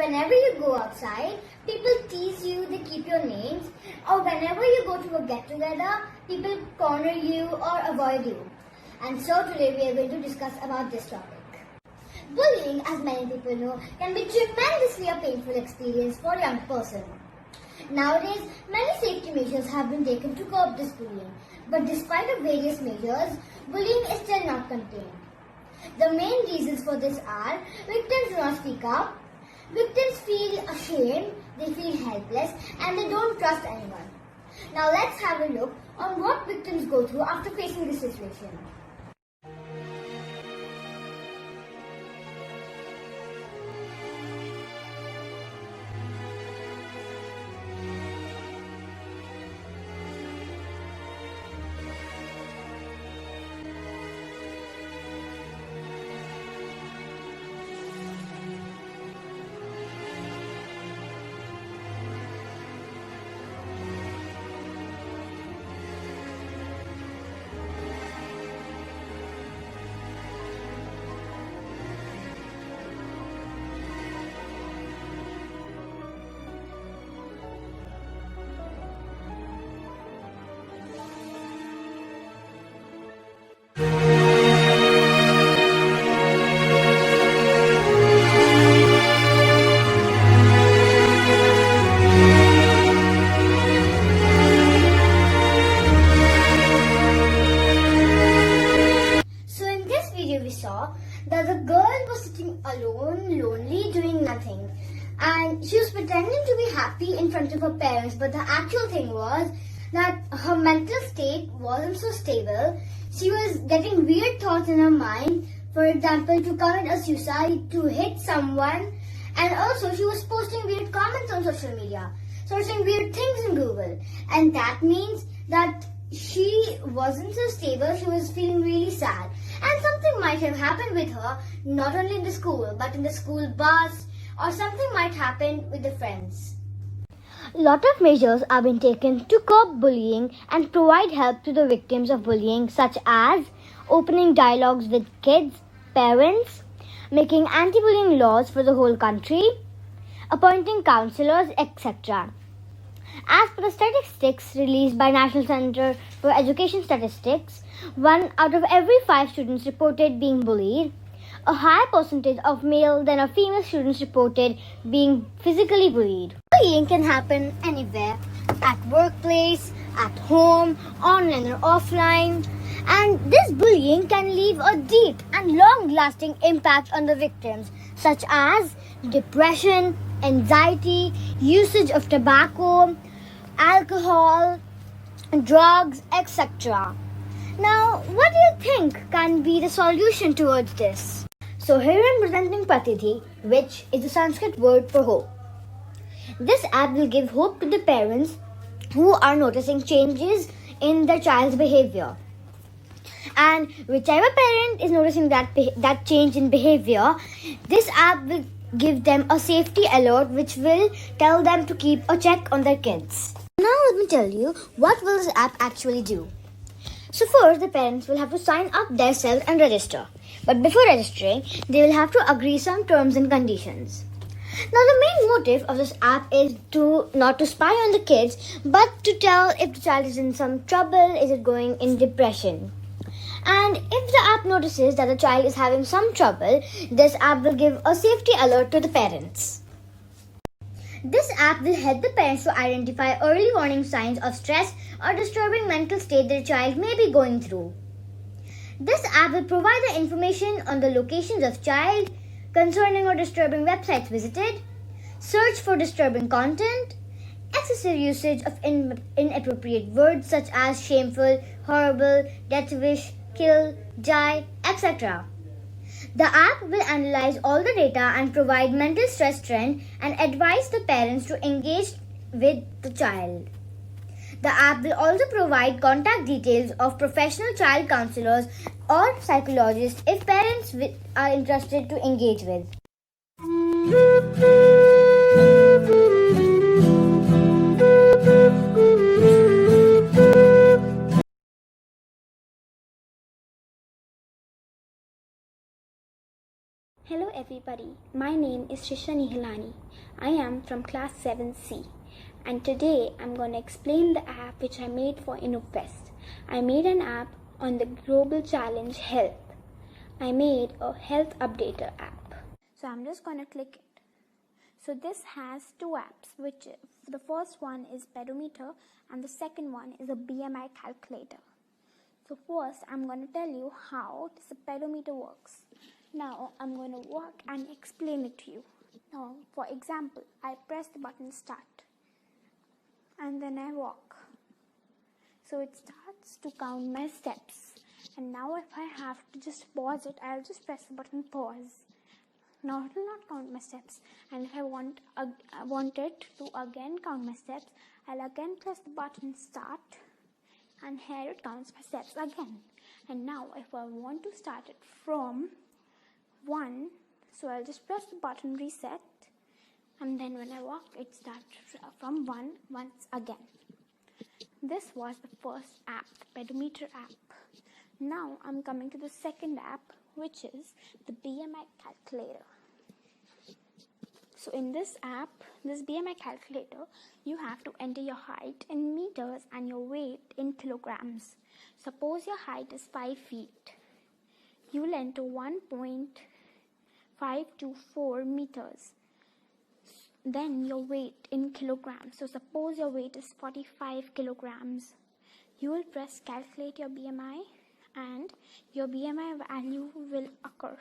whenever you go outside, people tease you, they keep your names, or whenever you go to a get-together, people corner you or avoid you. And so today we are going to discuss about this topic. Bullying, as many people know, can be tremendously a painful experience for a young person. Nowadays, many safety measures have been taken to curb this bullying, but despite of various measures, bullying is still not contained. The main reasons for this are victims do not speak up, victims feel ashamed, they feel helpless, and they don't trust anyone. Now let's have a look on what victims go through after facing this situation. That the girl was sitting alone, lonely, doing nothing. And she was pretending to be happy in front of her parents, but the actual thing was that her mental state wasn't so stable. She was getting weird thoughts in her mind, for example, to commit a suicide, to hit someone, and also she was posting weird comments on social media, searching weird things in Google. And that means that she wasn't so stable, she was feeling really sad. And something might have happened with her, not only in the school, but in the school bus, or something might happen with the friends. Lot of measures are being taken to curb bullying and provide help to the victims of bullying, such as opening dialogues with kids, parents, making anti-bullying laws for the whole country, appointing counselors, etc. As per the statistics released by National Center for Education Statistics, 1 out of every 5 students reported being bullied. A higher percentage of male than of female students reported being physically bullied. Bullying can happen anywhere, at workplace, at home, online or offline. And this bullying can leave a deep and long-lasting impact on the victims, such as depression, anxiety, usage of tobacco, alcohol, drugs, etc. Now, what do you think can be the solution towards this? So here I'm presenting Pratidhi, which is the Sanskrit word for hope. This app will give hope to the parents who are noticing changes in their child's behavior. And whichever parent is noticing that change in behavior, this app will give them a safety alert which will tell them to keep a check on their kids. Now let me tell you what will this app actually do. So first, the parents will have to sign up themselves and register. But before registering, they will have to agree some terms and conditions. Now the main motive of this app is not to spy on the kids, but to tell if the child is in some trouble, is it going in depression. And if the app notices that the child is having some trouble, this app will give a safety alert to the parents. This app will help the parents to identify early warning signs of stress or disturbing mental state that the child may be going through. This app will provide the information on the locations of child, concerning or disturbing websites visited, search for disturbing content, excessive usage of inappropriate words such as shameful, horrible, death wish, kill, die, etc. The app will analyze all the data and provide mental stress trend and advise the parents to engage with the child. The app will also provide contact details of professional child counselors or psychologists if parents are interested to engage with. Hello everybody, my name is Srisha Nihalani. I am from class 7C and today I'm going to explain the app which I made for Innofest. I made an app on the global challenge health. I made a health updater app. So I'm just going to click it. So this has two apps, which the first one is pedometer and the second one is a BMI calculator. So first I'm going to tell you how the pedometer works. Now I'm going to work and explain it to you. Now for example, I press the button start and then I walk. So it starts to count my steps. And now if I have to just pause it, I'll just press the button pause. Now it will not count my steps. And if I want it to again count my steps, I'll again press the button start and here it counts my steps again. And now if I want to start it from 1, so I'll just press the button reset and then when I walk it starts from 1 once again. This was the first app, the pedometer app. Now I'm coming to the second app, which is the BMI calculator. So in this app, this BMI calculator, you have to enter your height in meters and your weight in kilograms. Suppose your height is 5 feet. You will enter 1.524 meters. Then your weight in kilograms. So suppose your weight is 45 kilograms. You will press calculate your BMI and your BMI value will occur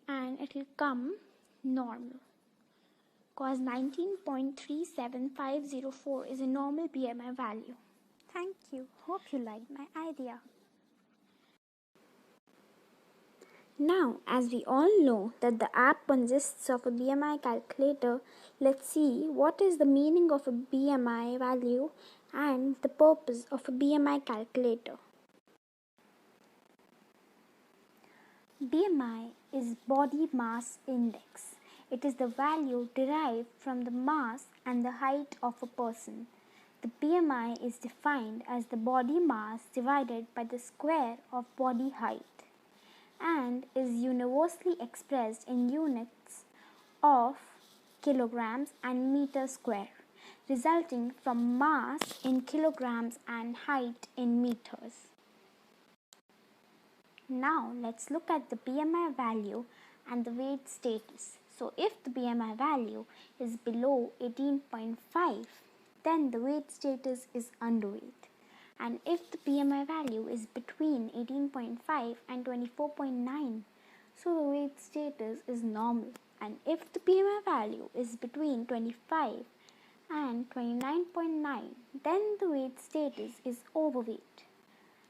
and it will come normal. Because 19.37504 is a normal BMI value. Thank you. Hope you liked my idea. Now, as we all know that the app consists of a BMI calculator, let's see what is the meaning of a BMI value and the purpose of a BMI calculator. BMI is body mass index. It is the value derived from the mass and the height of a person. The BMI is defined as the body mass divided by the square of body height and is universally expressed in units of kilograms and meter square, resulting from mass in kilograms and height in meters. Now let's look at the BMI value and the weight status. So if the BMI value is below 18.5, then the weight status is underweight. And if the BMI value is between 18.5 and 24.9, so the weight status is normal. And if the BMI value is between 25 and 29.9, then the weight status is overweight.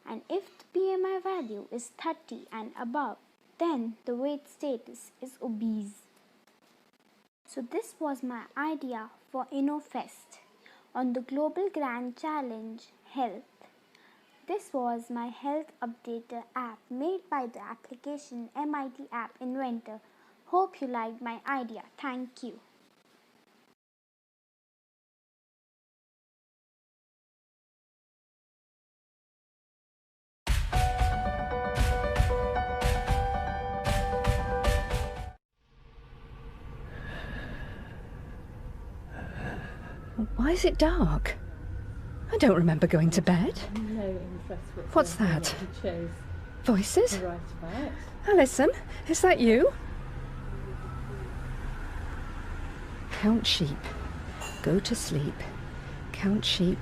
And if the BMI value is 30 and above, then the weight status is obese. So this was my idea for Innofest on the Global Grand Challenge Health. This was my health updater app made by the application MIT App Inventor. Hope you liked my idea. Thank you. Why is it dark? I don't remember going to bed. No interest whatsoever. What's that? He chose Voices? to write about. Alison, is that you? Count sheep. Go to sleep. Count sheep.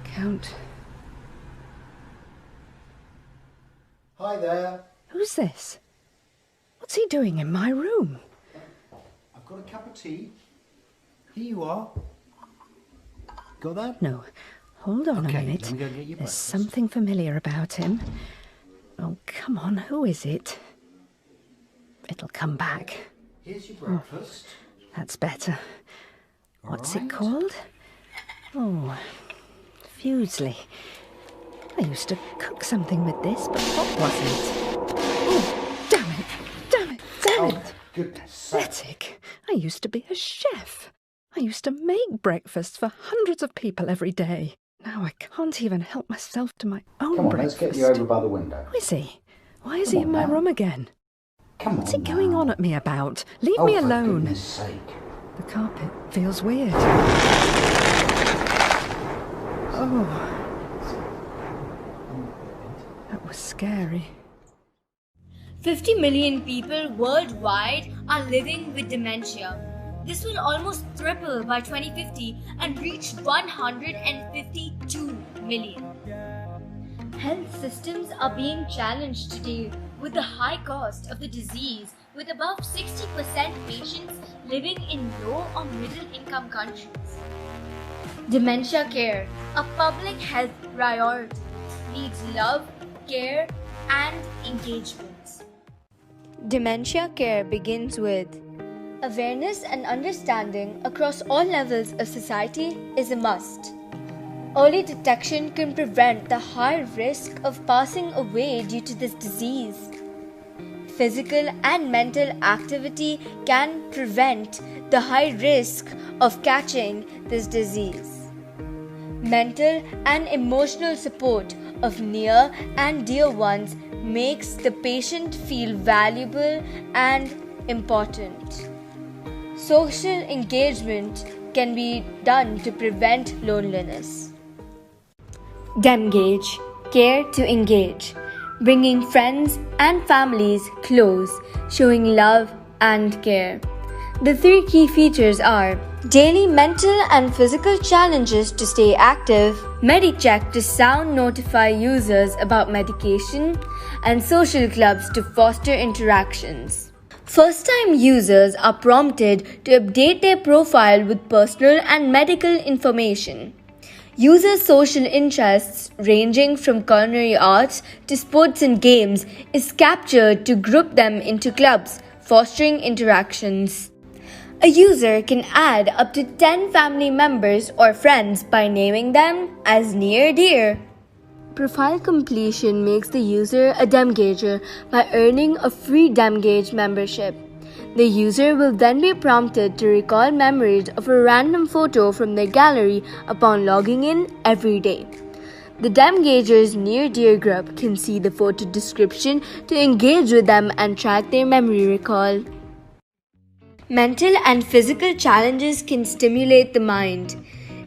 Count... Hi there. Who's this? What's he doing in my room? I've got a cup of tea. Here you are. Got that? No, hold on Okay, a minute. let me go get your There's breakfast. something familiar about him. Oh, come on, who is it? It'll come back. Here's your breakfast. That's better. What's it right. called? Oh, Fuseley. I used to cook something with this, but what was it? Oh, damn it! Damn it! Damn it! Oh, goodness sake. Pathetic. I used to be a chef. I used to make breakfast for hundreds of people every day. Now I can't even help myself to my own Come on, breakfast. let's get you over by the window. Who is he? Why is Come he in on my now. room again? Come on. What's it going on at me about? Leave Oh, me for alone. goodness sake. The carpet feels weird. Oh, that was scary. 50 million people worldwide are living with dementia. This will almost triple by 2050 and reach 152 million. Health systems are being challenged today with the high cost of the disease, with above 60% patients living in low or middle income countries. Dementia care, a public health priority, needs love, care, and engagement. Dementia care begins with awareness and understanding across all levels of society is a must. Early detection can prevent the high risk of passing away due to this disease. Physical and mental activity can prevent the high risk of catching this disease. Mental and emotional support of near and dear ones makes the patient feel valuable and important. Social engagement can be done to prevent loneliness. Demgage, care to engage, bringing friends and families close, showing love and care. The three key features are daily mental and physical challenges to stay active, MediCheck to sound notify users about medication, and social clubs to foster interactions. First-time users are prompted to update their profile with personal and medical information. Users' social interests, ranging from culinary arts to sports and games, is captured to group them into clubs, fostering interactions. A user can add up to 10 family members or friends by naming them as near dear. Profile completion makes the user a Demgager by earning a free Demgage membership. The user will then be prompted to recall memories of a random photo from their gallery upon logging in every day. The Demgager's Near Dear group can see the photo description to engage with them and track their memory recall. Mental and physical challenges can stimulate the mind.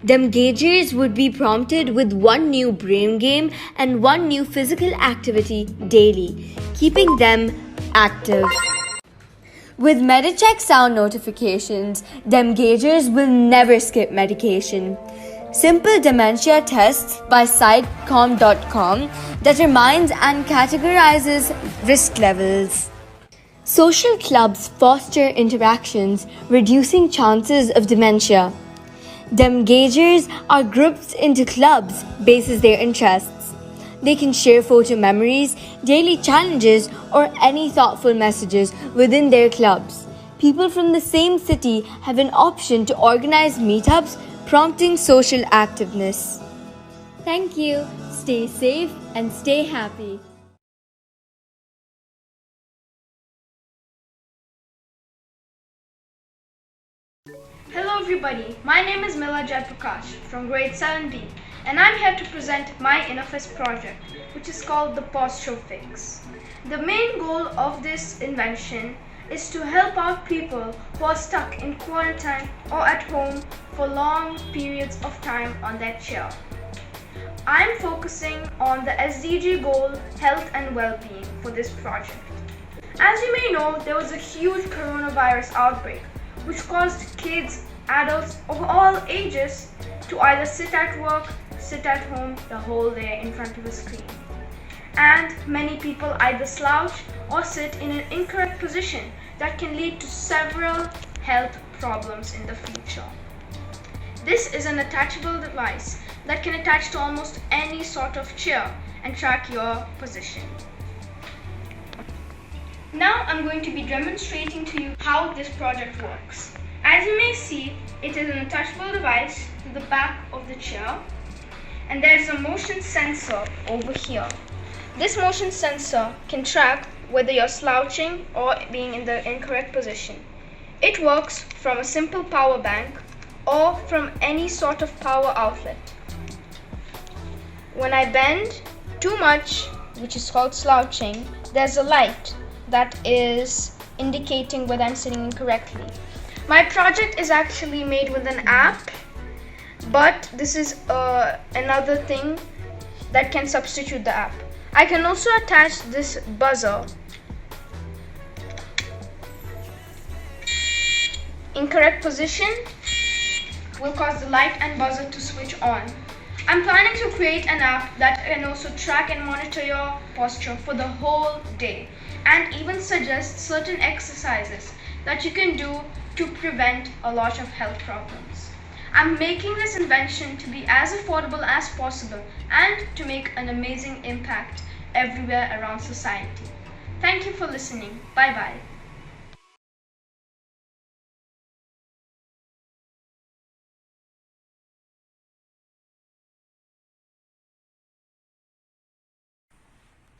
Demgagers would be prompted with one new brain game and one new physical activity daily, keeping them active. With MediCheck sound notifications, Demgagers will never skip medication. Simple dementia tests by Sidecom.com determines and categorizes risk levels. Social clubs foster interactions, reducing chances of dementia. Demgagers are grouped into clubs basis their interests. They can share photo memories, daily challenges, or any thoughtful messages within their clubs. People from the same city have an option to organize meetups, prompting social activeness. Thank you. Stay safe and stay happy. Hello everybody, my name is Mila Jayaprakash from grade 7B and I'm here to present my Innofest project, which is called the Posture Fix. The main goal of this invention is to help out people who are stuck in quarantine or at home for long periods of time on their chair. I'm focusing on the SDG goal, health and well-being for this project. As you may know, there was a huge coronavirus outbreak which caused kids, adults of all ages to either sit at work, sit at home the whole day in front of a screen. And many people either slouch or sit in an incorrect position that can lead to several health problems in the future. This is an attachable device that can attach to almost any sort of chair and track your position. Now I'm going to be demonstrating to you how this project works. As you may see, it is an attachable device to the back of the chair, and there's a motion sensor over here. This motion sensor can track whether you're slouching or being in the incorrect position. It works from a simple power bank or from any sort of power outlet. When I bend too much, which is called slouching, there's a light that is indicating whether I'm singing correctly. My project is actually made with an app, but this is another thing that can substitute the app. I can also attach this buzzer. Incorrect position will cause the light and buzzer to switch on. I'm planning to create an app that can also track and monitor your posture for the whole day and even suggest certain exercises that you can do to prevent a lot of health problems. I'm making this invention to be as affordable as possible and to make an amazing impact everywhere around society. Thank you for listening. Bye bye.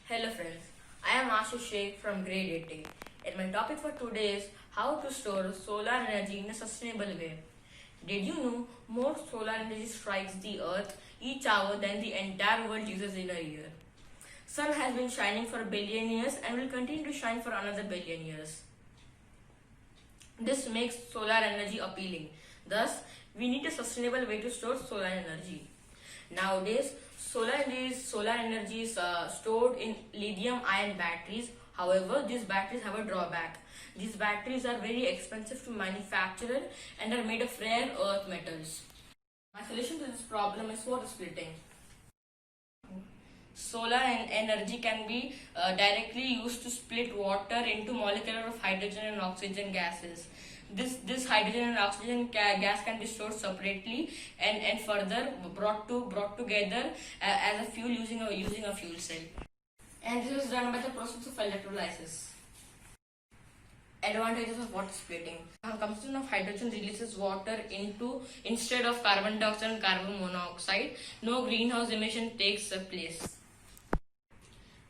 Hello friends, I am Ashir Shaikh from grade 8A and my topic for today is how to store solar energy in a sustainable way. Did you know more solar energy strikes the earth each hour than the entire world uses in a year? Sun has been shining for a billion years and will continue to shine for another billion years. This makes solar energy appealing. Thus, we need a sustainable way to store solar energy. Nowadays, solar energy is stored in lithium-ion batteries. However, these batteries have a drawback. These batteries are very expensive to manufacture and are made of rare earth metals. My solution to this problem is water splitting. Solar energy can be directly used to split water into molecules of hydrogen and oxygen gases. This hydrogen and oxygen gas can be stored separately and further brought together as a fuel using a fuel cell. And this is done by the process of electrolysis. Advantages of water splitting. Combustion of hydrogen releases water instead of carbon dioxide and carbon monoxide. No greenhouse emission takes place.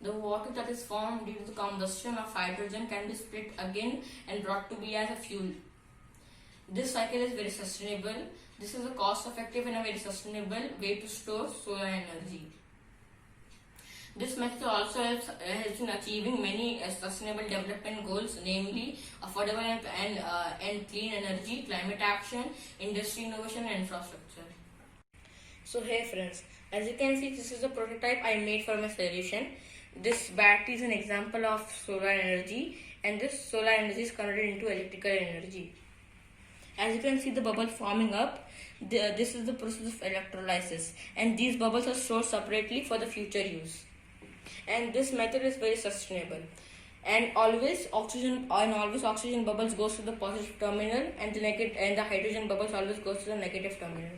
The water that is formed due to the combustion of hydrogen can be split again and brought to be as a fuel. This cycle is very sustainable. This is a cost-effective and a very sustainable way to store solar energy. This method also helps in achieving many sustainable development goals, namely affordable and clean energy, climate action, industry innovation and infrastructure. So hey friends, as you can see, this is the prototype I made for my solution. This battery is an example of solar energy and this solar energy is converted into electrical energy. As you can see the bubble forming up, this is the process of electrolysis and these bubbles are stored separately for the future use. And this method is very sustainable. And always oxygen bubbles goes to the positive terminal and the hydrogen bubbles always goes to the negative terminal.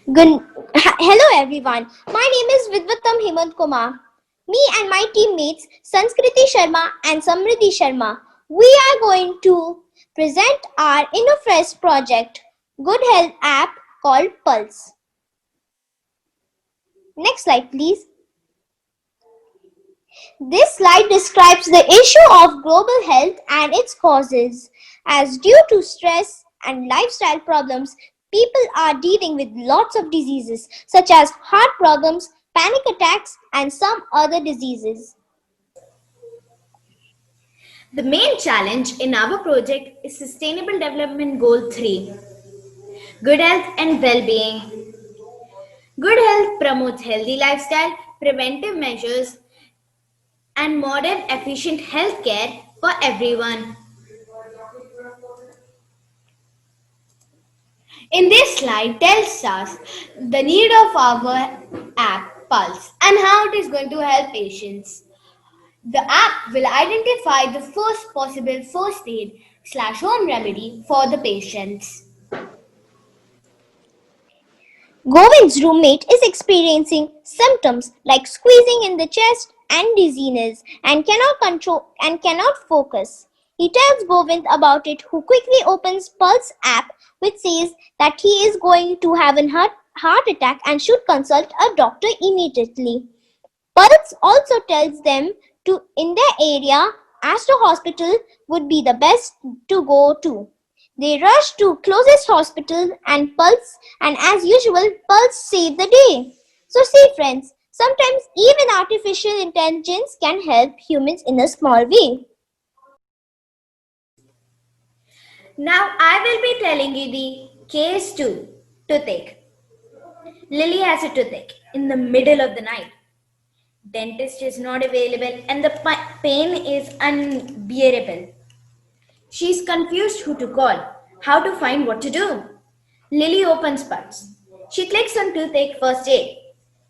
Hello everyone. My name is Vidvatam. Me and my teammates Sanskrati Sharma and Samridhi Sharma, we are going to present our Innofest project, Good Health app called Pulse. Next slide please. This slide describes the issue of global health and its causes. As due to stress and lifestyle problems, people are dealing with lots of diseases such as heart problems, panic attacks, and some other diseases. The main challenge in our project is Sustainable Development Goal 3, Good Health and Well-being. Good health promotes healthy lifestyle, preventive measures, and modern efficient healthcare for everyone. In this slide tells us the need of our app Pulse and how it is going to help patients. The app will identify the first possible first aid/home remedy for the patients. Govind's roommate is experiencing symptoms like squeezing in the chest and dizziness and cannot focus. He tells Govind about it, who quickly opens Pulse app, which says that he is going to have a heart attack and should consult a doctor immediately. Pulse also tells them in their area Astor Hospital would be the best to go to. They rushed to closest hospital and as usual, Pulse saved the day. So see friends, sometimes even artificial intelligence can help humans in a small way. Now I will be telling you the case 2, toothache. Lily has a toothache in the middle of the night. Dentist is not available and the pain is unbearable. She is confused who to call, how to find what to do. Lily opens Pulse. She clicks on toothache first aid.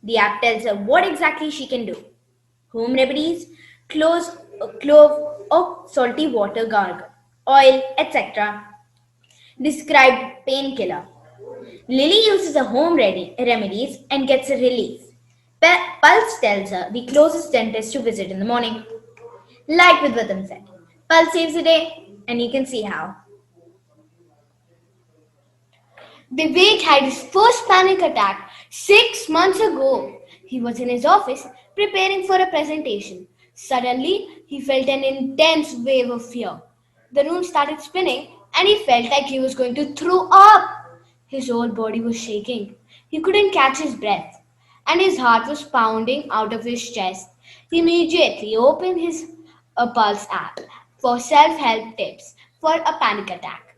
The app tells her what exactly she can do. Home remedies, clove or salty water gargle, oil, etc. Described painkiller. Lily uses her home remedies and gets a relief. Pulse tells her the closest dentist to visit in the morning. Like Vidvatam said, Pulse saves the day, and you can see how. Vivek had his first panic attack 6 months ago. He was in his office preparing for a presentation. Suddenly, he felt an intense wave of fear. The room started spinning and he felt like he was going to throw up. His whole body was shaking. He couldn't catch his breath and his heart was pounding out of his chest. He immediately opened his Pulse app for self-help tips for a panic attack.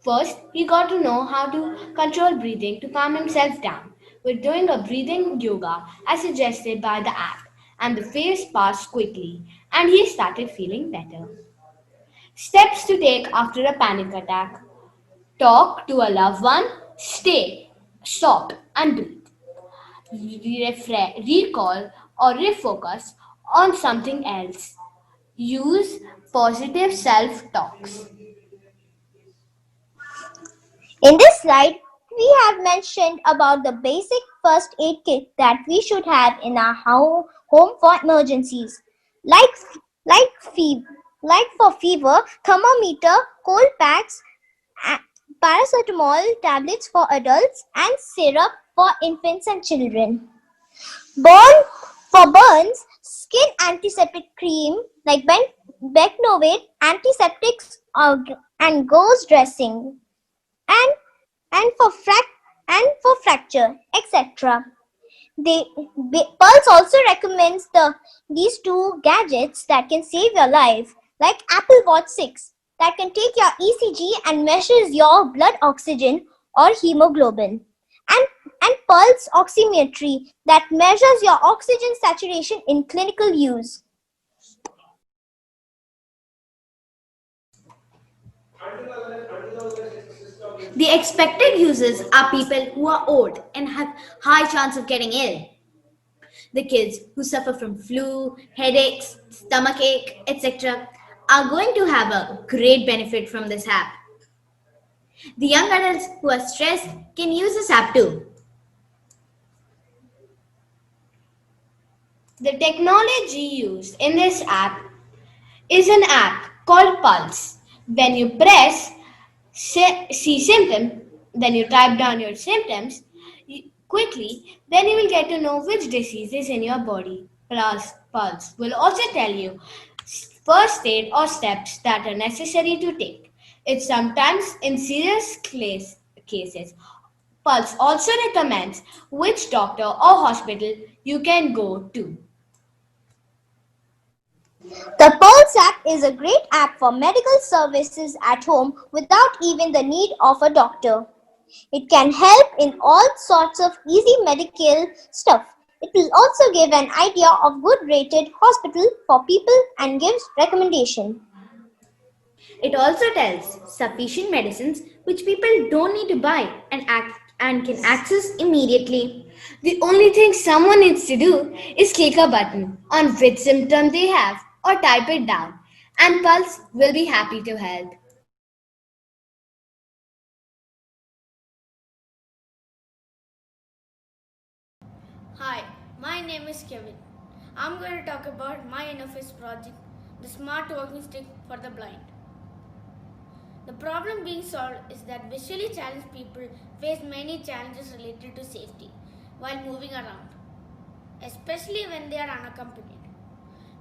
First, he got to know how to control breathing to calm himself down with doing a breathing yoga as suggested by the app, and the phase passed quickly and he started feeling better. Steps to take after a panic attack: talk to a loved one, stop and breathe. Recall or refocus on something else. Use positive self-talks. In this slide, we have mentioned about the basic first aid kit that we should have in our home for emergencies, like for fever, thermometer, cold packs, paracetamol tablets for adults, and syrup for infants and children. For burns, skin antiseptic cream like Becnovate, antiseptics, and gauze dressing, and for fracture, etc. Pulse also recommends these two gadgets that can save your life, like Apple Watch 6 that can take your ECG and measures your blood oxygen or hemoglobin, and Pulse oximetry that measures your oxygen saturation in clinical use. The expected users are people who are old and have high chance of getting ill. The kids who suffer from flu, headaches, stomachache, etc. are going to have a great benefit from this app. The young adults who are stressed can use this app too. The technology used in this app is an app called Pulse. When you press see symptom, then you type down your symptoms quickly, then you will get to know which disease is in your body. Plus, Pulse will also tell you first aid or steps that are necessary to take. It's sometimes in serious cases. Pulse also recommends which doctor or hospital you can go to. The Pulse app is a great app for medical services at home without even the need of a doctor. It can help in all sorts of easy medical stuff. It will also give an idea of good rated hospital for people and gives recommendation. It also tells sufficient medicines which people don't need to buy and can access immediately. The only thing someone needs to do is click a button on which symptom they have or type it down, and Pulse will be happy to help. Hi, my name is Kevin. I'm going to talk about my Innofest project, the Smart Walking Stick for the Blind. The problem being solved is that visually challenged people face many challenges related to safety while moving around, especially when they are unaccompanied.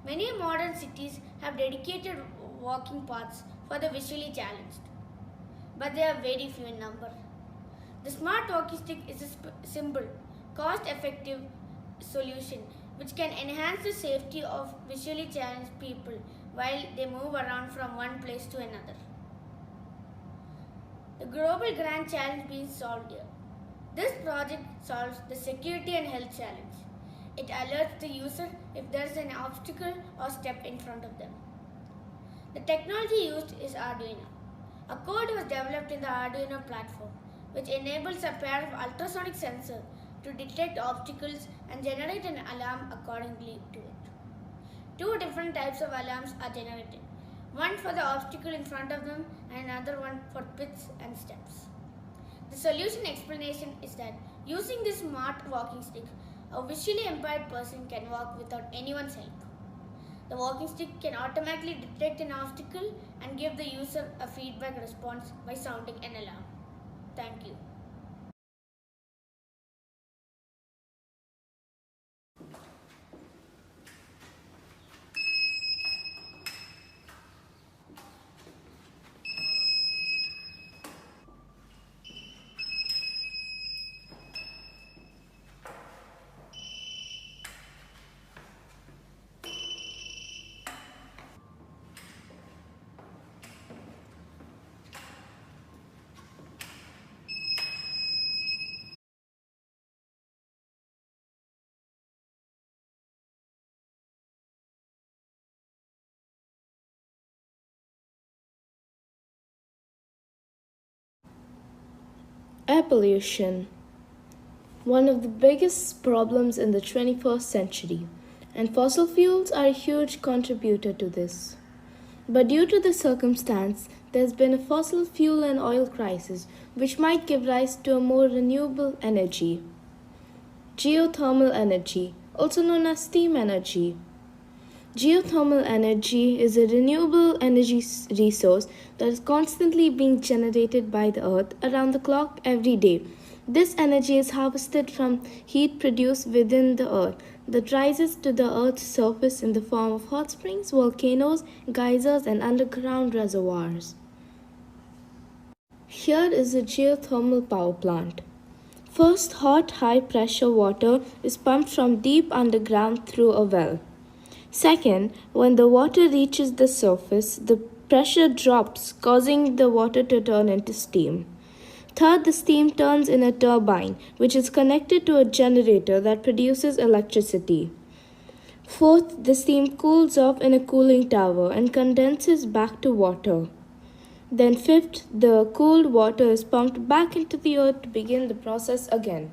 Many modern cities have dedicated walking paths for the visually challenged, but they are very few in number. The smart walking stick is a simple, cost-effective solution which can enhance the safety of visually challenged people while they move around from one place to another. The global grand challenge being solved here. This project solves the security and health challenge. It alerts the user if there is an obstacle or step in front of them. The technology used is Arduino. A code was developed in the Arduino platform, which enables a pair of ultrasonic sensors to detect obstacles and generate an alarm accordingly to it. Two different types of alarms are generated, one for the obstacle in front of them and another one for pits and steps. The solution explanation is that using this smart walking stick, a visually impaired person can walk without anyone's help. The walking stick can automatically detect an obstacle and give the user a feedback response by sounding an alarm. Thank you. Air pollution, one of the biggest problems in the 21st century, and fossil fuels are a huge contributor to this. But due to this circumstance, there's been a fossil fuel and oil crisis which might give rise to a more renewable energy. Geothermal energy, also known as steam energy. Geothermal energy is a renewable energy resource that is constantly being generated by the earth around the clock every day. This energy is harvested from heat produced within the earth that rises to the earth's surface in the form of hot springs, volcanoes, geysers, and underground reservoirs. Here is a geothermal power plant. First, hot, high-pressure water is pumped from deep underground through a well. Second, when the water reaches the surface, the pressure drops, causing the water to turn into steam. Third, the steam turns in a turbine, which is connected to a generator that produces electricity. Fourth, the steam cools off in a cooling tower and condenses back to water. Then fifth, the cooled water is pumped back into the earth to begin the process again.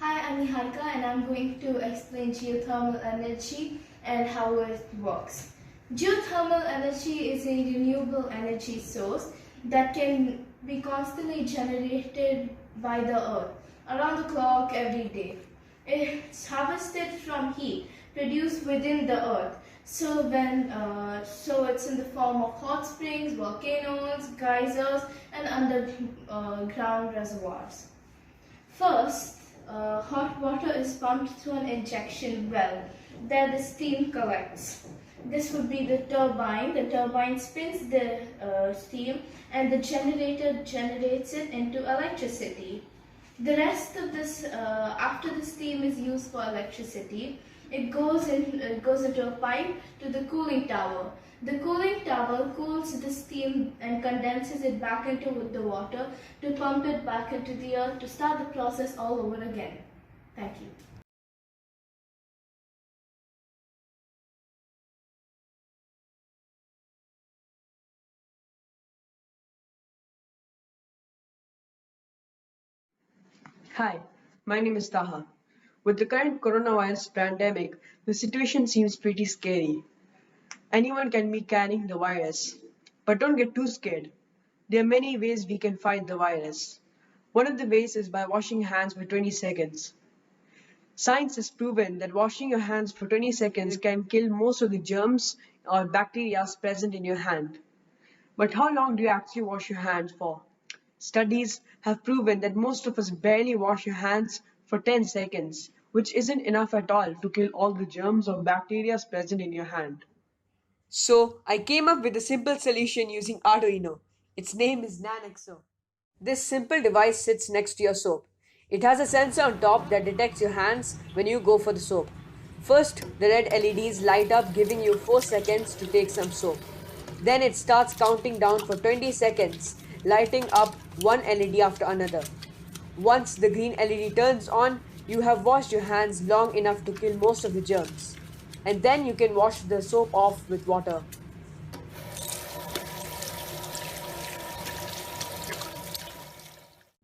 Hi, I'm Niharika and I'm going to explain geothermal energy and how it works. Geothermal energy is a renewable energy source that can be constantly generated by the earth around the clock every day. It's harvested from heat produced within the earth. So it's in the form of hot springs, volcanoes, geysers, and underground reservoirs. First, hot water is pumped through an injection well. There the steam collects. This would be the turbine. The turbine spins the steam and the generator generates it into electricity. The rest of this, after the steam is used for electricity, it goes into a pipe to the cooling tower. The cooling tower cools the steam and condenses it back into the water to pump it back into the earth to start the process all over again. Thank you. Hi, my name is Taha. With the current coronavirus pandemic, the situation seems pretty scary. Anyone can be carrying the virus. But don't get too scared. There are many ways we can fight the virus. One of the ways is by washing hands for 20 seconds. Science has proven that washing your hands for 20 seconds can kill most of the germs or bacteria present in your hand. But how long do you actually wash your hands for? Studies have proven that most of us barely wash your hands for 10 seconds, which isn't enough at all to kill all the germs or bacteria present in your hand. So I came up with a simple solution using Arduino. Its name is Nanexo. This simple device sits next to your soap. It has a sensor on top that detects your hands when you go for the soap. First, the red LEDs light up, giving you 4 seconds to take some soap. Then it starts counting down for 20 seconds, lighting up one LED after another. Once the green LED turns on, you have washed your hands long enough to kill most of the germs. And then you can wash the soap off with water.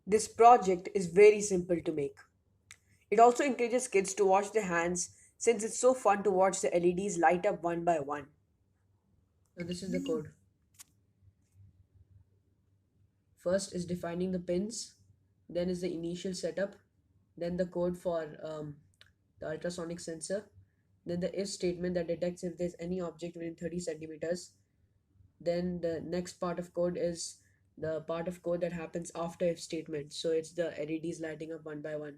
This project is very simple to make. It also encourages kids to wash their hands since it's so fun to watch the LEDs light up one by one. So this is the code. First is defining the pins, then is the initial setup, then the code for the ultrasonic sensor, then the if statement that detects if there's any object within 30 centimeters. Then the next part of code is the part of code that happens after if statement. So it's the LEDs lighting up one by one.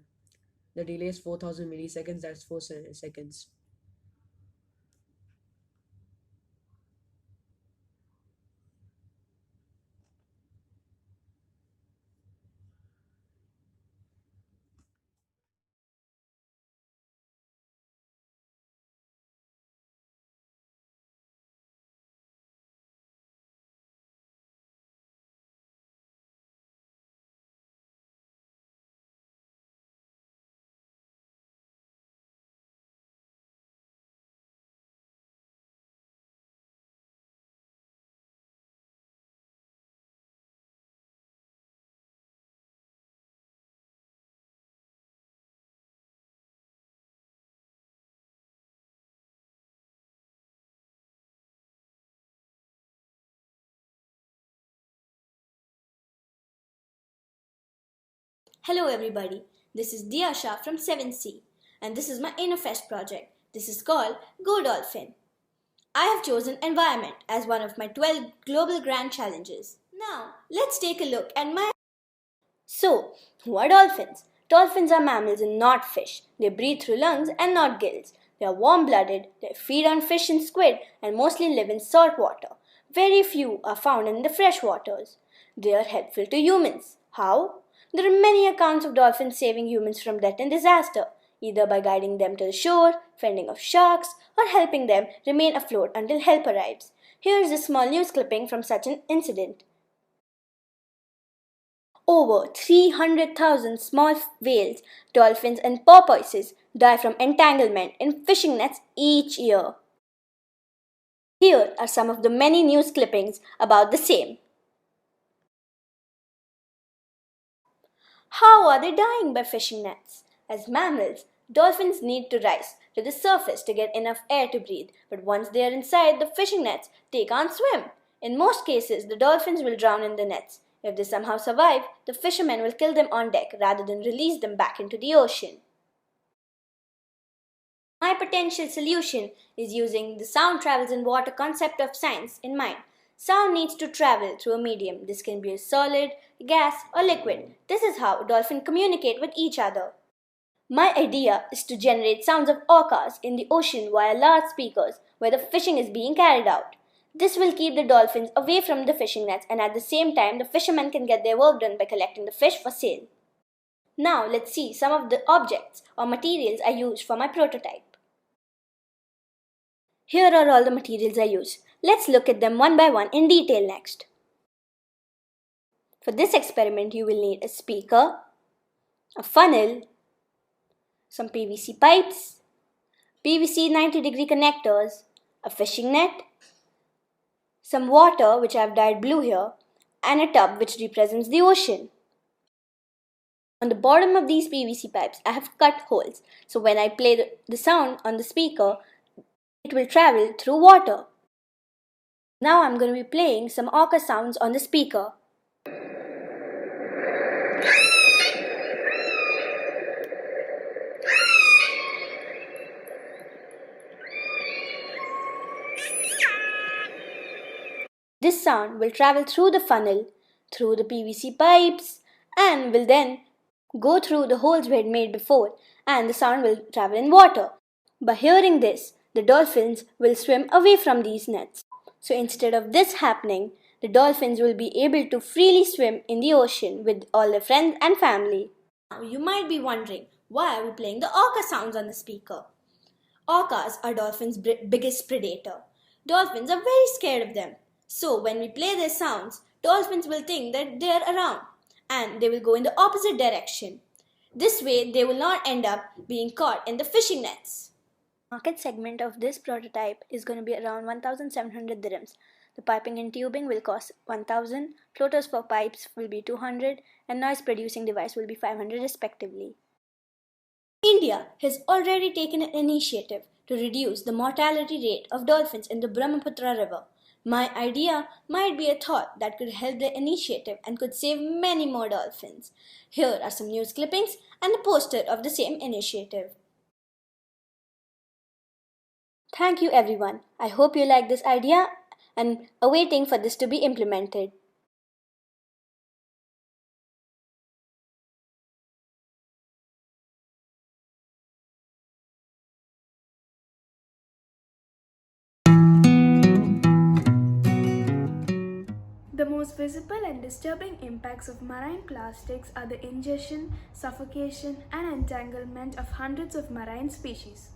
The delay is 4000 milliseconds, that's 4 seconds. Hello everybody, this is Diya Shah from 7C and this is my Innofest project. This is called Go Dolphin. I have chosen environment as one of my 12 global grand challenges. Now, let's take a look at my... So, who are dolphins? Dolphins are mammals and not fish. They breathe through lungs and not gills. They are warm-blooded, they feed on fish and squid and mostly live in salt water. Very few are found in the fresh waters. They are helpful to humans. How? There are many accounts of dolphins saving humans from death and disaster, either by guiding them to the shore, fending off sharks, or helping them remain afloat until help arrives. Here is a small news clipping from such an incident. Over 300,000 small whales, dolphins, and porpoises die from entanglement in fishing nets each year. Here are some of the many news clippings about the same. How are they dying by fishing nets? As mammals, dolphins need to rise to the surface to get enough air to breathe, but once they are inside the fishing nets, they can't swim. In most cases, the dolphins will drown in the nets. If they somehow survive, the fishermen will kill them on deck rather than release them back into the ocean. My potential solution is using the sound travels in water concept of science in mind. Sound needs to travel through a medium. This can be a solid, gas, or liquid. This is how dolphins communicate with each other. My idea is to generate sounds of orcas in the ocean via large speakers where the fishing is being carried out. This will keep the dolphins away from the fishing nets, and at the same time the fishermen can get their work done by collecting the fish for sale. Now let's see some of the objects or materials I used for my prototype. Here are all the materials I used. Let's look at them one by one in detail next. For this experiment, you will need a speaker, a funnel, some PVC pipes, PVC 90-degree connectors, a fishing net, some water which I have dyed blue here, and a tub which represents the ocean. On the bottom of these PVC pipes, I have cut holes, so when I play the sound on the speaker, it will travel through water. Now I'm going to be playing some orca sounds on the speaker. This sound will travel through the funnel, through the PVC pipes, and will then go through the holes we had made before, and the sound will travel in water. By hearing this, the dolphins will swim away from these nets. So instead of this happening, the dolphins will be able to freely swim in the ocean with all their friends and family. Now you might be wondering, why are we playing the orca sounds on the speaker? Orcas are dolphins' biggest predator. Dolphins are very scared of them. So when we play their sounds, dolphins will think that they are around and they will go in the opposite direction. This way they will not end up being caught in the fishing nets. Market segment of this prototype is going to be around 1,700 dirhams. The piping and tubing will cost 1,000, floaters for pipes will be 200, and noise producing device will be 500 respectively. India has already taken an initiative to reduce the mortality rate of dolphins in the Brahmaputra River. My idea might be a thought that could help the initiative and could save many more dolphins. Here are some news clippings and a poster of the same initiative. Thank you everyone. I hope you like this idea and are waiting for this to be implemented. The most visible and disturbing impacts of marine plastics are the ingestion, suffocation, and entanglement of hundreds of marine species.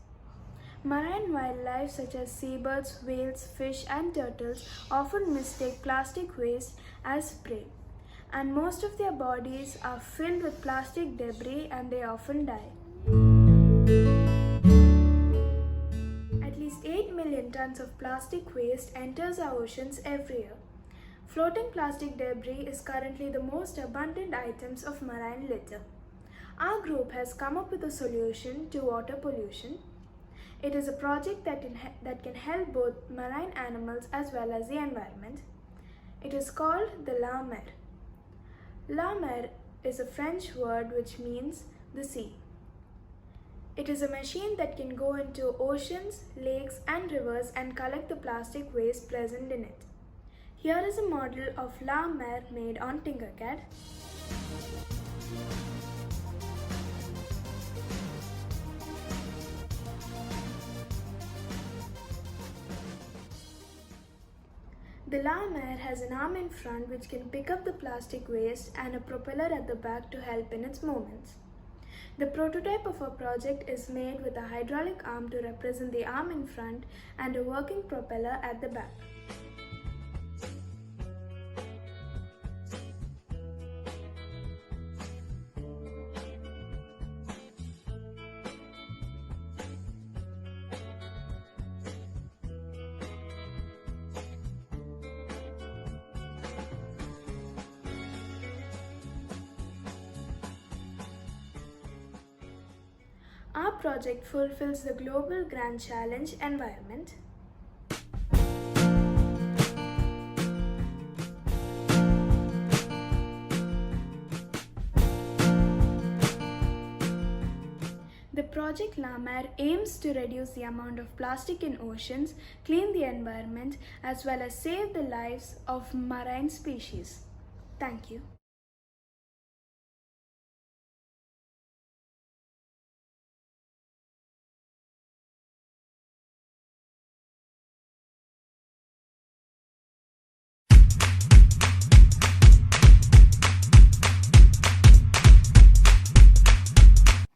Marine wildlife such as seabirds, whales, fish, and turtles often mistake plastic waste as prey, and most of their bodies are filled with plastic debris and they often die. At least 8 million tons of plastic waste enters our oceans every year. Floating plastic debris is currently the most abundant items of marine litter. Our group has come up with a solution to water pollution. It is a project that can help both marine animals as well as the environment. It is called the La Mer. La Mer is a French word which means the sea. It is a machine that can go into oceans, lakes, and rivers and collect the plastic waste present in it. Here is a model of La Mer made on Tinkercad. The La Mer has an arm in front which can pick up the plastic waste and a propeller at the back to help in its movements. The prototype of our project is made with a hydraulic arm to represent the arm in front and a working propeller at the back. Our project fulfills the Global Grand Challenge environment. The project La Mer aims to reduce the amount of plastic in oceans, clean the environment, as well as save the lives of marine species. Thank you.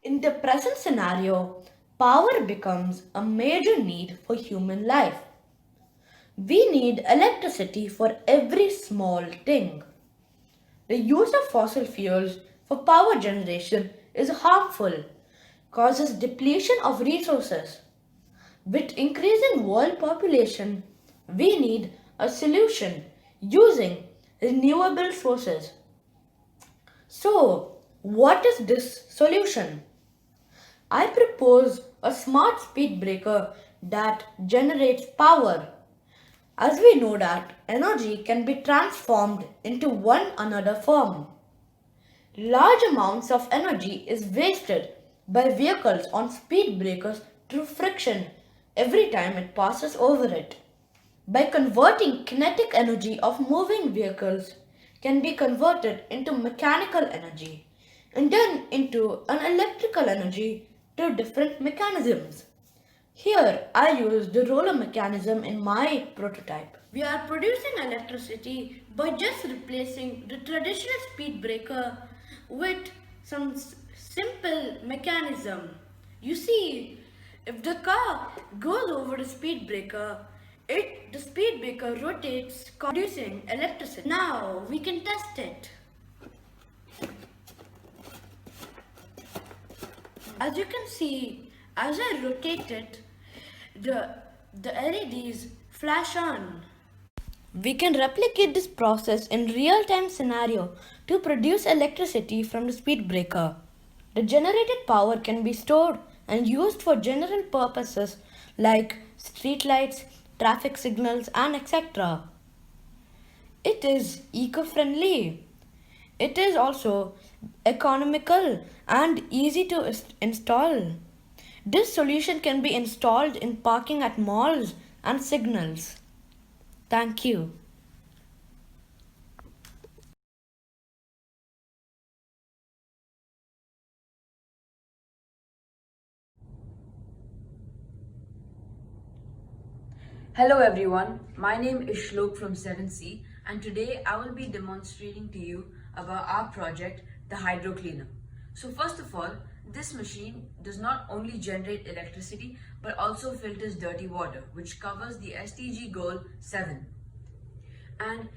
In the present scenario, power becomes a major need for human life. We need electricity for every small thing. The use of fossil fuels for power generation is harmful, causes depletion of resources. With increasing world population, we need a solution using renewable sources. So, what is this solution? I propose a smart speed breaker that generates power. As we know that energy can be transformed into one another form. Large amounts of energy is wasted by vehicles on speed breakers through friction every time it passes over it. by converting kinetic energy of moving vehicles can be converted into mechanical energy and then into an electrical energy through different mechanisms. Here I use the roller mechanism in my prototype. We are producing electricity by just replacing the traditional speed breaker with some simple mechanism. You see, if the car goes over the speed breaker, the speed breaker rotates, producing electricity. Now we can test it. As you can see, as I rotate it, the LEDs flash on. We can replicate this process in real-time scenario to produce electricity from the speed breaker. The generated power can be stored and used for general purposes like street lights, traffic signals, and etc. It is eco-friendly. It is also economical and easy to install. This solution can be installed in parking at malls and signals. Thank you. Hello everyone, my name is Shlok from 7C and today I will be demonstrating to you about our project, the Hydro Cleaner. So first of all, this machine does not only generate electricity but also filters dirty water, which covers the SDG goal 7. And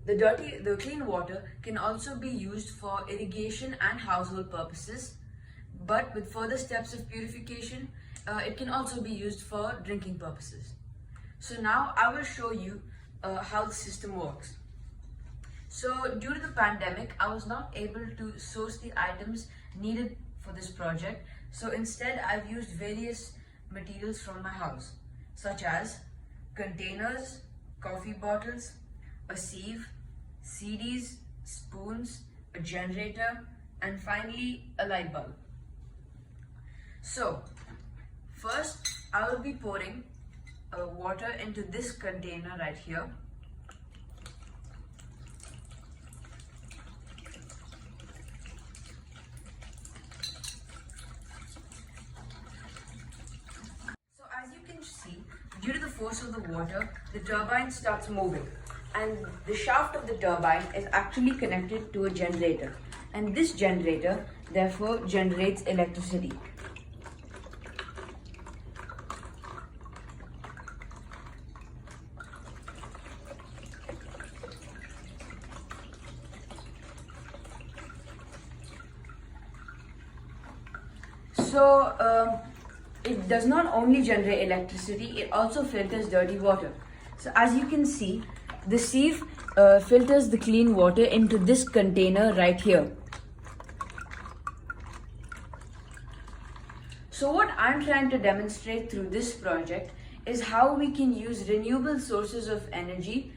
the clean water can also be used for irrigation and household purposes, but with further steps of purification, it can also be used for drinking purposes. So now I will show you how the system works. So due to the pandemic, I was not able to source the items needed for this project. So instead, I've used various materials from my house, such as containers, coffee bottles, a sieve, CDs, spoons, a generator, and finally a light bulb. So first, I will be pouring water into this container right here. So as you can see, due to the force of the water, the turbine starts moving, and the shaft of the turbine is actually connected to a generator, and this generator therefore generates electricity. So it does not only generate electricity, it also filters dirty water. So as you can see, the sieve filters the clean water into this container right here. So what I'm trying to demonstrate through this project is how we can use renewable sources of energy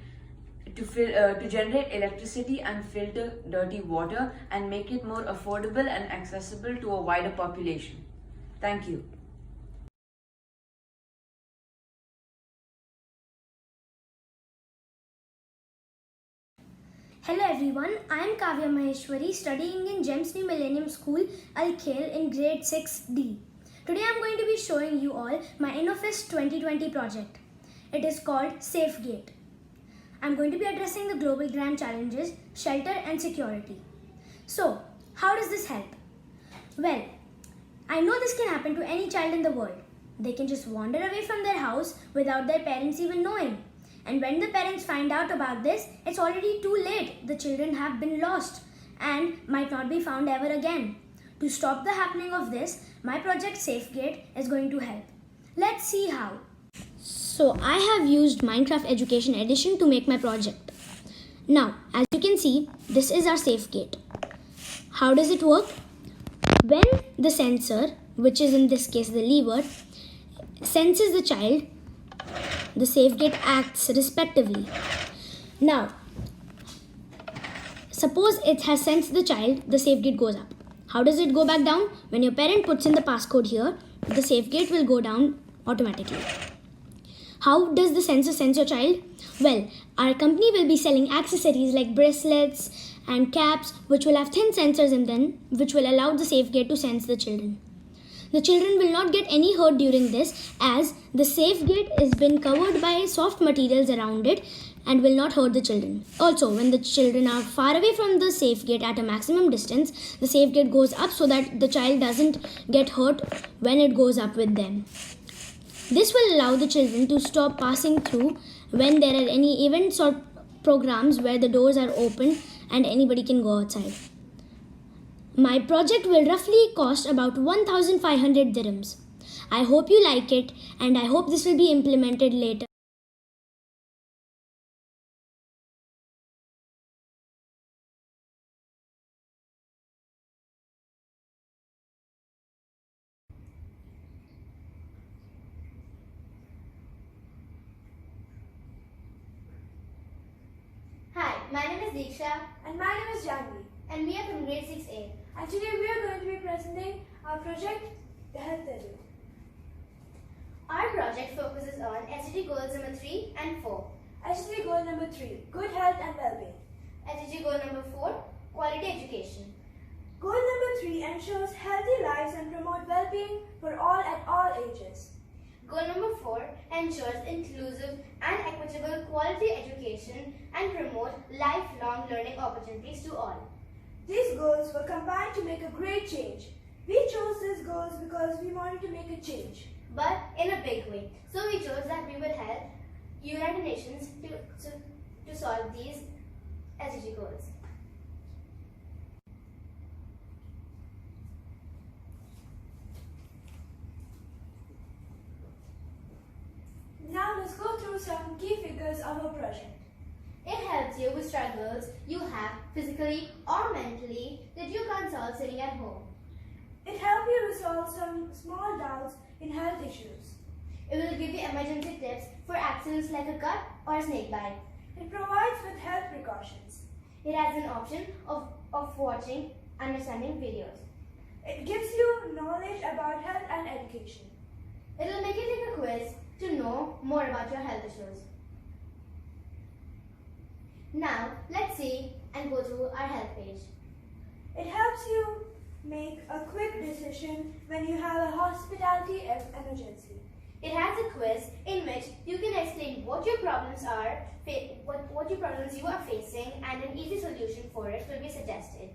to generate electricity and filter dirty water and make it more affordable and accessible to a wider population. Thank you. Hello everyone, I am Kavya Maheshwari studying in GEMS New Millennium School, Al Khail in grade 6D. Today I am going to be showing you all my Innofest 2020 project. It is called SafeGate. I am going to be addressing the global grand challenges, shelter and security. So, how does this help? Well, I know this can happen to any child in the world. They can just wander away from their house without their parents even knowing. And when the parents find out about this, it's already too late. The children have been lost and might not be found ever again. To stop the happening of this, my project SafeGate is going to help. Let's see how. So I have used Minecraft Education Edition to make my project. Now, as you can see, this is our SafeGate. How does it work? When the sensor, which is in this case the lever, senses the child, the SafeGate acts respectively. Now, suppose it has sensed the child, the SafeGate goes up. How does it go back down? When your parent puts in the passcode here, the SafeGate will go down automatically. How does the sensor sense your child? Well, our company will be selling accessories like bracelets and caps which will have thin sensors in them which will allow the safe gate to sense the children. The children will not get any hurt during this as the safe gate is been covered by soft materials around it and will not hurt the children. Also, when the children are far away from the safe gate at a maximum distance, the safe gate goes up so that the child doesn't get hurt when it goes up with them. This will allow the children to stop passing through when there are any events or programs where the doors are open and anybody can go outside. My project will roughly cost about 1,500 dirhams. I hope you like it and I hope this will be implemented later. Hi, my name is Disha. And my name is Janvi. And we are from grade 6A. And today we are going to be presenting our project, The Health Edu. Our project focuses on SDG goals number 3 and 4. SDG goal number 3, good health and well-being. SDG goal number 4, quality education. Goal number 3 ensures healthy lives and promote well-being for all at all ages. Goal number 4 ensures inclusive and equitable quality education and promote lifelong learning opportunities to all. These goals were combined to make a great change. We chose these goals because we wanted to make a change. But in a big way. So we chose that we would help United Nations to solve these SDG goals. Now let's go through some key figures of our project. It helps you with struggles you have physically or mentally that you can't solve sitting at home. It helps you resolve some small doubts in health issues. It will give you emergency tips for accidents like a cut or a snake bite. It provides with health precautions. It has an option of watching understanding videos. It gives you knowledge about health and education. It will make you take a quiz to know more about your health issues. Now, let's see and go through our health page. It helps you make a quick decision when you have a hospitality emergency. It has a quiz in which you can explain what your problems are, what your problems you are facing, and an easy solution for it will be suggested.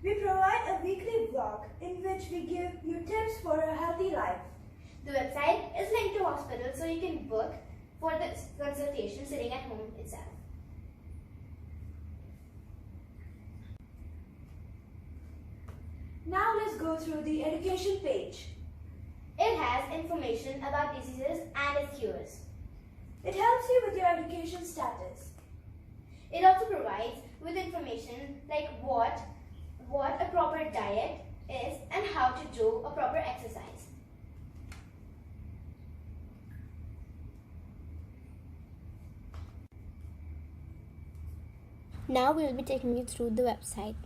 We provide a weekly blog in which we give you tips for a healthy life. The website is linked to hospital so you can book for the consultation sitting at home itself. Now let's go through the education page. It has information about diseases and its cures. It helps you with your education status. It also provides with information like what a proper diet is and how to do a proper exercise. Now we will be taking you through the website.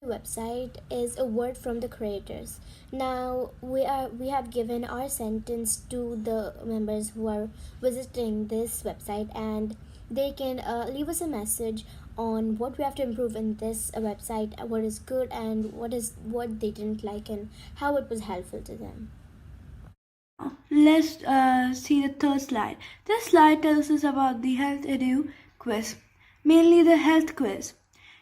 The website is a word from the creators. Now we have given our sentence to the members who are visiting this website, and they can leave us a message on what we have to improve in this website, what is good and what they didn't like and how it was helpful to them. Let's see the third slide. This slide tells us about the Health Edu quiz, mainly the health quiz.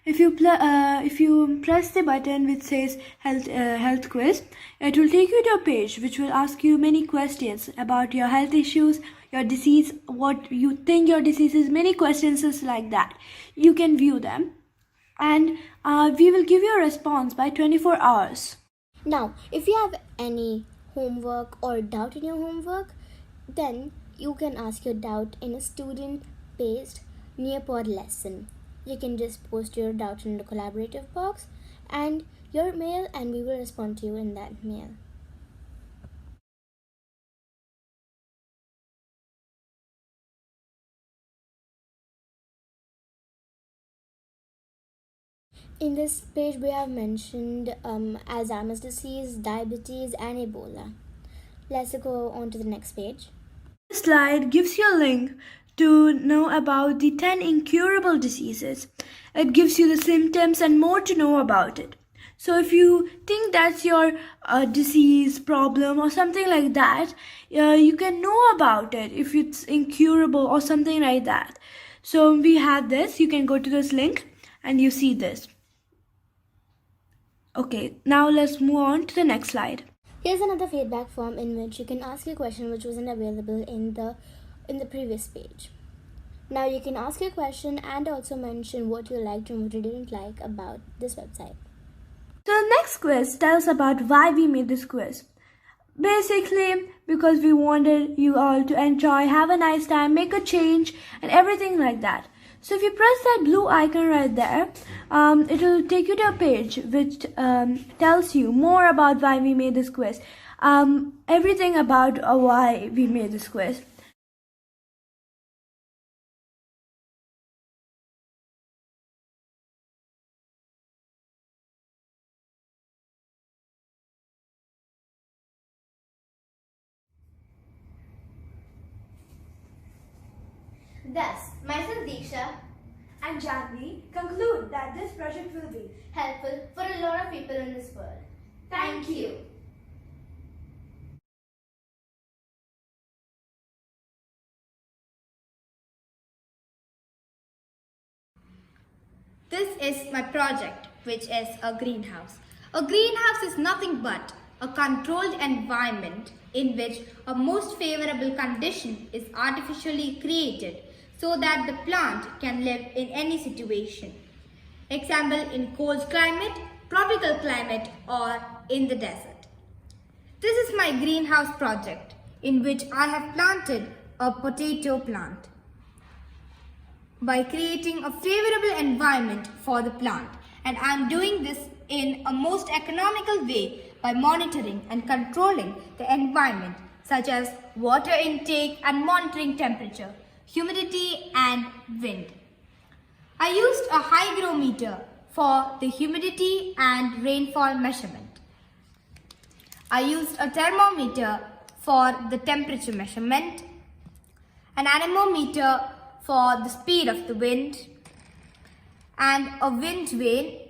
If you press the button which says health quiz, it will take you to a page which will ask you many questions about your health issues, your disease, what you think your disease is, many questions like that. You can view them, and we will give you a response by 24 hours. Now, if you have any homework or doubt in your homework, then you can ask your doubt in a student-based Nearpod lesson. You can just post your doubt in the collaborative box and your mail, and we will respond to you in that mail. In this page, we have mentioned Alzheimer's disease, diabetes, and Ebola. Let's go on to the next page. This slide gives you a link to know about the 10 incurable diseases. It gives you the symptoms and more to know about it. So if you think that's your disease, problem or something like that, you can know about it if it's incurable or something like that. So we have this, you can go to this link and you see this. Okay, now let's move on to the next slide. Here's another feedback form in which you can ask a question which wasn't available in the previous page. Now you can ask your question and also mention what you liked and what you didn't like about this website. So the next quiz tells about why we made this quiz. Basically, because we wanted you all to enjoy, have a nice time, make a change and everything like that. So if you press that blue icon right there, it will take you to a page which tells you more about why we made this quiz. Everything about why we made this quiz. Thus, myself Disha and Janvi conclude that this project will be helpful for a lot of people in this world. Thank you. This is my project, which is a greenhouse. A greenhouse is nothing but a controlled environment in which a most favorable condition is artificially created so that the plant can live in any situation. Example, in cold climate, tropical climate, or in the desert. This is my greenhouse project in which I have planted a potato plant by creating a favorable environment for the plant, and I am doing this in a most economical way by monitoring and controlling the environment such as water intake and monitoring temperature, humidity and wind. I used a hygrometer for the humidity and rainfall measurement. I used a thermometer for the temperature measurement, an anemometer for the speed of the wind, and a wind vane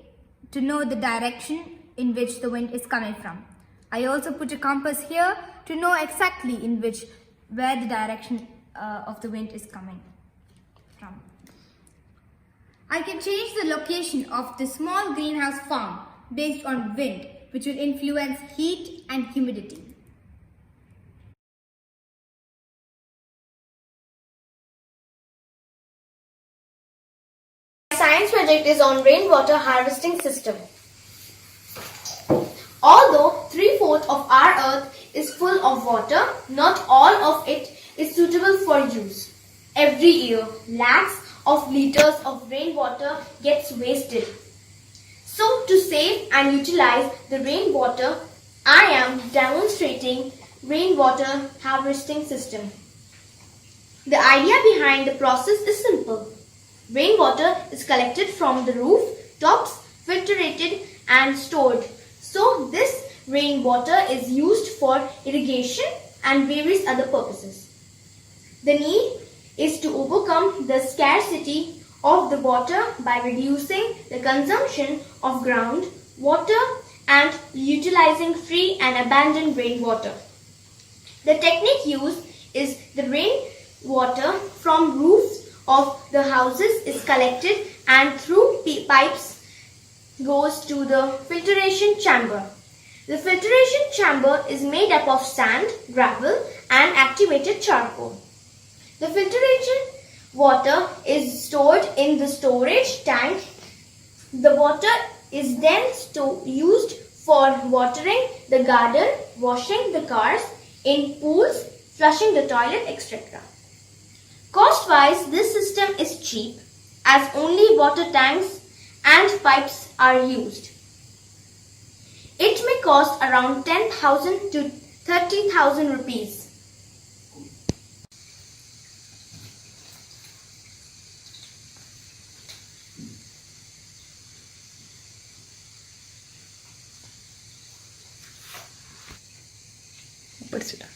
to know the direction in which the wind is coming from. I also put a compass here to know exactly where the direction of the wind is coming from. I can change the location of the small greenhouse farm based on wind, which will influence heat and humidity. My science project is on rainwater harvesting system. Although 3/4 of our earth is full of water, not all of it is suitable for use. Every year, lakhs of liters of rainwater gets wasted. So to save and utilize the rainwater, I am demonstrating rainwater harvesting system. The idea behind the process is simple. Rainwater is collected from the roof tops, filtered and stored. So this rainwater is used for irrigation and various other purposes. The need is to overcome the scarcity of the water by reducing the consumption of ground water and utilizing free and abundant rainwater. The technique used is the rainwater from roofs of the houses is collected and through pipes goes to the filtration chamber. The filtration chamber is made up of sand, gravel and activated charcoal. The filtration water is stored in the storage tank. The water is then used for watering the garden, washing the cars, in pools, flushing the toilet, etc. Cost-wise, this system is cheap as only water tanks and pipes are used. It may cost around 10,000 to 30,000 rupees. Put it down.